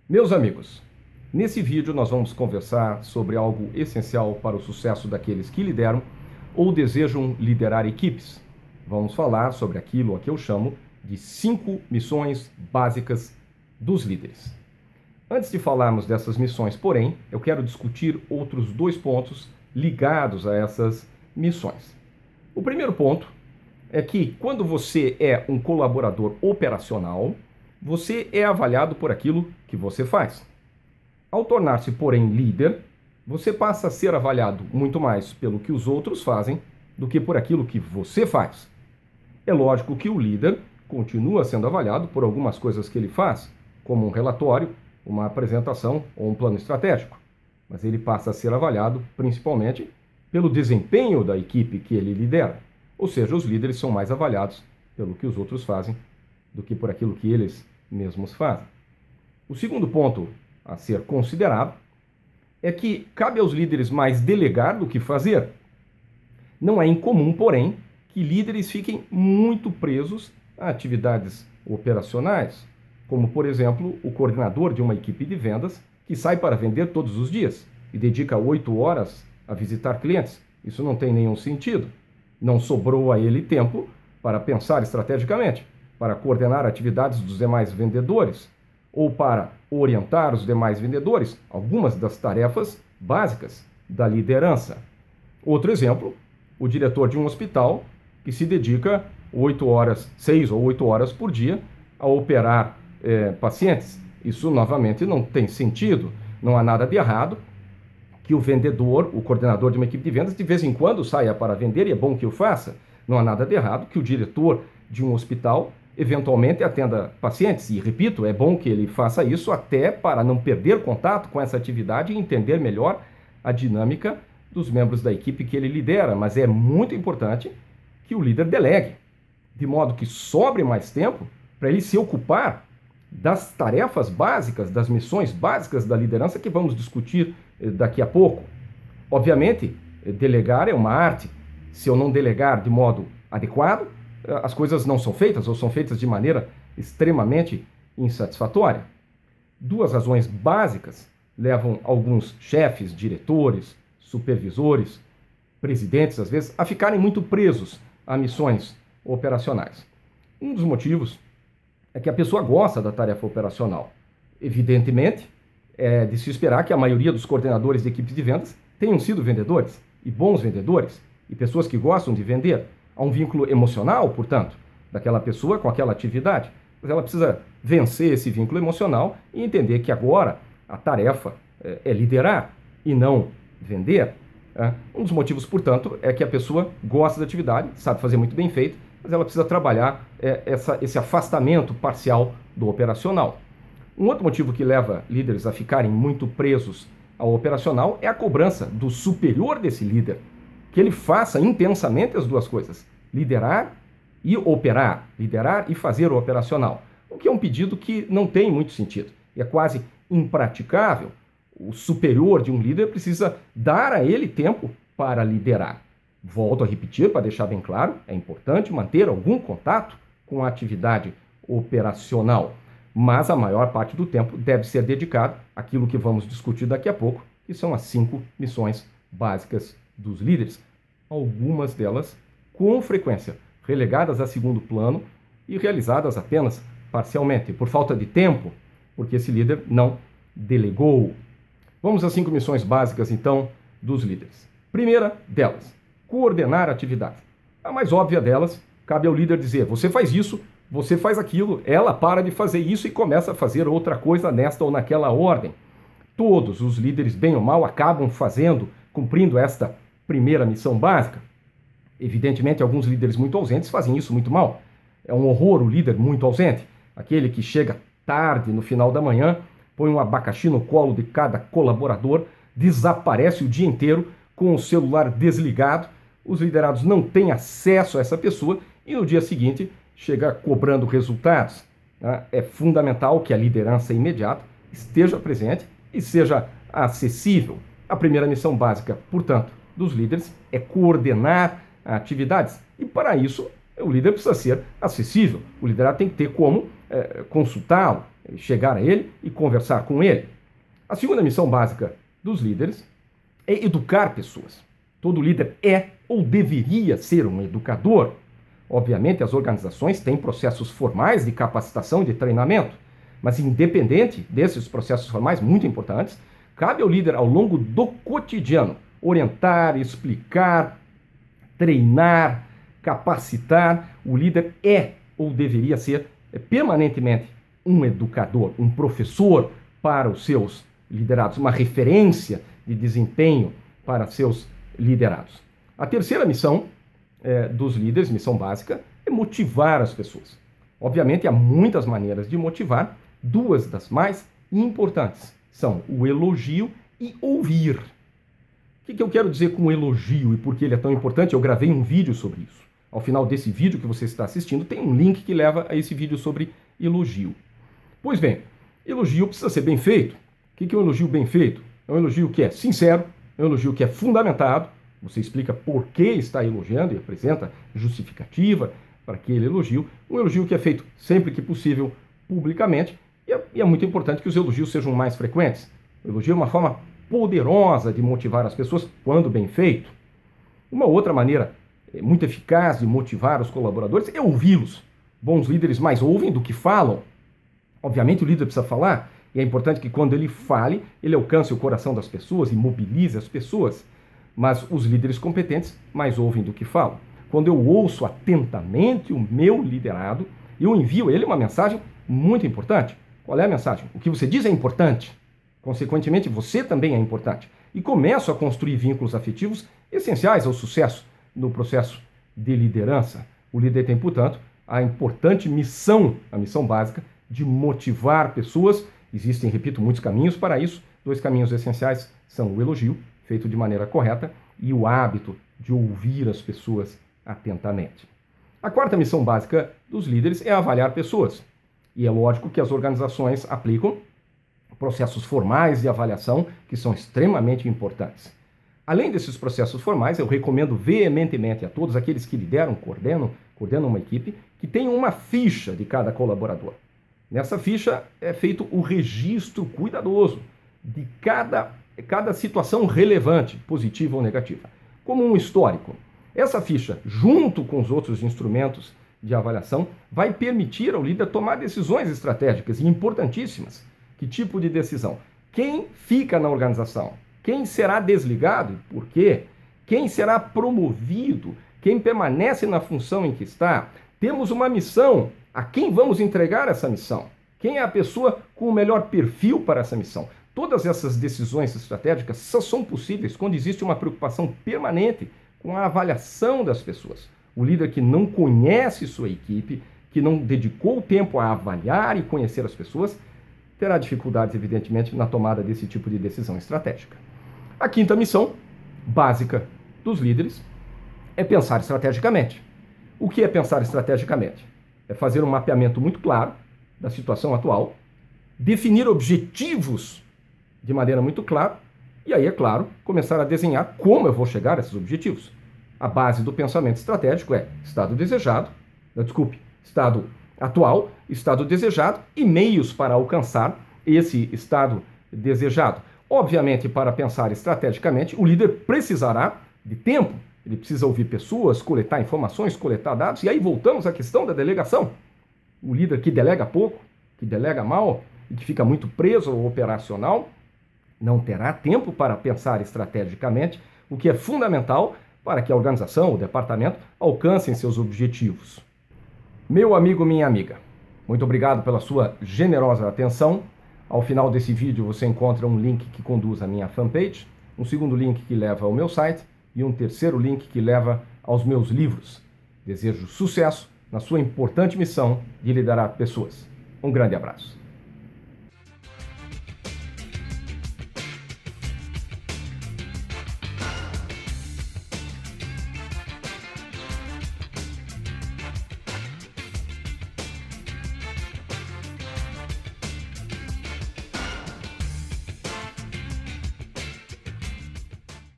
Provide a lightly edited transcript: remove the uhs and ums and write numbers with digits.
Meus amigos, nesse vídeo nós vamos conversar sobre algo essencial para o sucesso daqueles que lideram ou desejam liderar equipes. Vamos falar sobre aquilo a que eu chamo de 5 missões básicas dos líderes. Antes de falarmos dessas missões, porém, eu quero discutir outros 2 pontos ligados a essas missões. O primeiro ponto é que quando você é um colaborador operacional, você é avaliado por aquilo que você faz. Ao tornar-se, porém, líder, você passa a ser avaliado muito mais pelo que os outros fazem do que por aquilo que você faz. É lógico que o líder continua sendo avaliado por algumas coisas que ele faz, como um relatório, uma apresentação ou um plano estratégico, mas ele passa a ser avaliado principalmente pelo desempenho da equipe que ele lidera. Ou seja, os líderes são mais avaliados pelo que os outros fazem do que por aquilo que eles mesmos fazem. O segundo ponto a ser considerado é que cabe aos líderes mais delegar do que fazer. Não é incomum, porém, que líderes fiquem muito presos a atividades operacionais, como, por exemplo, o coordenador de uma equipe de vendas que sai para vender todos os dias e dedica 8 horas a visitar clientes. Isso não tem nenhum sentido. Não sobrou a ele tempo para pensar estrategicamente, para coordenar atividades dos demais vendedores ou para orientar os demais vendedores, algumas das tarefas básicas da liderança. Outro exemplo, o diretor de um hospital que se dedica 6 ou 8 horas por dia a operar pacientes. Isso, novamente, não tem sentido. Não há nada de errado que o vendedor, o coordenador de uma equipe de vendas, de vez em quando saia para vender, e é bom que o faça. Não há nada de errado que o diretor de um hospital eventualmente atenda pacientes. E, repito, é bom que ele faça isso até para não perder contato com essa atividade e entender melhor a dinâmica dos membros da equipe que ele lidera. Mas é muito importante que o líder delegue, de modo que sobre mais tempo para ele se ocupar das tarefas básicas, das missões básicas da liderança que vamos discutir daqui a pouco. Obviamente, delegar é uma arte. Se eu não delegar de modo adequado, as coisas não são feitas ou são feitas de maneira extremamente insatisfatória. 2 razões básicas levam alguns chefes, diretores, supervisores, presidentes, às vezes, a ficarem muito presos a missões operacionais. Um dos motivos é que a pessoa gosta da tarefa operacional. Evidentemente, é de se esperar que a maioria dos coordenadores de equipes de vendas tenham sido vendedores, e bons vendedores, e pessoas que gostam de vender. Há um vínculo emocional, portanto, daquela pessoa com aquela atividade. Mas ela precisa vencer esse vínculo emocional e entender que agora a tarefa é liderar e não vender. Um dos motivos, portanto, é que a pessoa gosta da atividade, sabe fazer muito bem feito, mas ela precisa trabalhar esse afastamento parcial do operacional. Um outro motivo que leva líderes a ficarem muito presos ao operacional é a cobrança do superior desse líder, que ele faça intensamente as 2 coisas, liderar e operar, liderar e fazer o operacional, o que é um pedido que não tem muito sentido, é quase impraticável. O superior de um líder precisa dar a ele tempo para liderar. Volto a repetir para deixar bem claro, é importante manter algum contato com a atividade operacional, mas a maior parte do tempo deve ser dedicado àquilo que vamos discutir daqui a pouco, que são as 5 missões básicas dos líderes. Algumas delas, com frequência, relegadas a segundo plano e realizadas apenas parcialmente, por falta de tempo, porque esse líder não delegou. Vamos às 5 missões básicas, então, dos líderes. Primeira delas, coordenar atividades. A mais óbvia delas, cabe ao líder dizer: você faz isso, você faz aquilo, ela para de fazer isso e começa a fazer outra coisa nesta ou naquela ordem. Todos os líderes, bem ou mal, acabam cumprindo esta primeira missão básica. Evidentemente, alguns líderes muito ausentes fazem isso muito mal. É um horror o líder muito ausente, aquele que chega tarde no final da manhã, põe um abacaxi no colo de cada colaborador, desaparece o dia inteiro com o celular desligado, os liderados não têm acesso a essa pessoa e no dia seguinte chega cobrando resultados. É fundamental que a liderança imediata esteja presente e seja acessível. A primeira missão básica, portanto, dos líderes é coordenar atividades. E para isso, o líder precisa ser acessível. O liderado tem que ter como consultá-lo, chegar a ele e conversar com ele. A segunda missão básica dos líderes é educar pessoas. Todo líder é ou deveria ser um educador. Obviamente, as organizações têm processos formais de capacitação e de treinamento, mas independente desses processos formais muito importantes, cabe ao líder, ao longo do cotidiano, orientar, explicar, treinar, capacitar. O líder é ou deveria ser permanentemente um educador, um professor para os seus liderados, uma referência de desempenho para seus liderados. A terceira missão dos líderes, missão básica, é motivar as pessoas. Obviamente, há muitas maneiras de motivar. Duas das mais importantes são o elogio e ouvir. O que eu quero dizer com elogio e por que ele é tão importante? Eu gravei um vídeo sobre isso. Ao final desse vídeo que você está assistindo, tem um link que leva a esse vídeo sobre elogio. Pois bem, elogio precisa ser bem feito. O que é um elogio bem feito? É um elogio que é sincero, é um elogio que é fundamentado. Você explica por que está elogiando e apresenta justificativa para aquele elogio. Um elogio que é feito sempre que possível publicamente. E é muito importante que os elogios sejam mais frequentes. O elogio é uma forma poderosa de motivar as pessoas quando bem feito. Uma outra maneira muito eficaz de motivar os colaboradores é ouvi-los. Bons líderes mais ouvem do que falam. Obviamente o líder precisa falar, e é importante que quando ele fale, ele alcance o coração das pessoas e mobilize as pessoas. Mas os líderes competentes mais ouvem do que falam. Quando eu ouço atentamente o meu liderado, eu envio a ele uma mensagem muito importante. Qual é a mensagem? O que você diz é importante. Consequentemente, você também é importante. E começo a construir vínculos afetivos essenciais ao sucesso no processo de liderança. O líder tem, portanto, a importante missão, a missão básica, de motivar pessoas. Existem, repito, muitos caminhos para isso. 2 caminhos essenciais são o elogio, feito de maneira correta, e o hábito de ouvir as pessoas atentamente. A quarta missão básica dos líderes é avaliar pessoas. E é lógico que as organizações aplicam processos formais de avaliação que são extremamente importantes. Além desses processos formais, eu recomendo veementemente a todos aqueles que lideram, coordenam uma equipe, que tenham uma ficha de cada colaborador. Nessa ficha é feito o registro cuidadoso de cada situação relevante, positiva ou negativa, como um histórico. Essa ficha, junto com os outros instrumentos de avaliação, vai permitir ao líder tomar decisões estratégicas e importantíssimas. Que tipo de decisão? Quem fica na organização? Quem será desligado e por quê? Quem será promovido? Quem permanece na função em que está? Temos uma missão. A quem vamos entregar essa missão? Quem é a pessoa com o melhor perfil para essa missão? Todas essas decisões estratégicas só são possíveis quando existe uma preocupação permanente com a avaliação das pessoas. O líder que não conhece sua equipe, que não dedicou tempo a avaliar e conhecer as pessoas, terá dificuldades, evidentemente, na tomada desse tipo de decisão estratégica. A quinta missão básica dos líderes é pensar estrategicamente. O que é pensar estrategicamente? É fazer um mapeamento muito claro da situação atual, definir objetivos de maneira muito clara, e aí, é claro, começar a desenhar como eu vou chegar a esses objetivos. A base do pensamento estratégico é estado atual, estado desejado e meios para alcançar esse estado desejado. Obviamente, para pensar estrategicamente, o líder precisará de tempo. Ele precisa ouvir pessoas, coletar informações, coletar dados, e aí voltamos à questão da delegação. O líder que delega pouco, que delega mal e que fica muito preso ao operacional, não terá tempo para pensar estrategicamente, o que é fundamental para que a organização, o departamento, alcancem seus objetivos. Meu amigo, minha amiga, muito obrigado pela sua generosa atenção. Ao final desse vídeo você encontra um link que conduz à minha fanpage, um segundo link que leva ao meu site e um terceiro link que leva aos meus livros. Desejo sucesso na sua importante missão de liderar pessoas. Um grande abraço.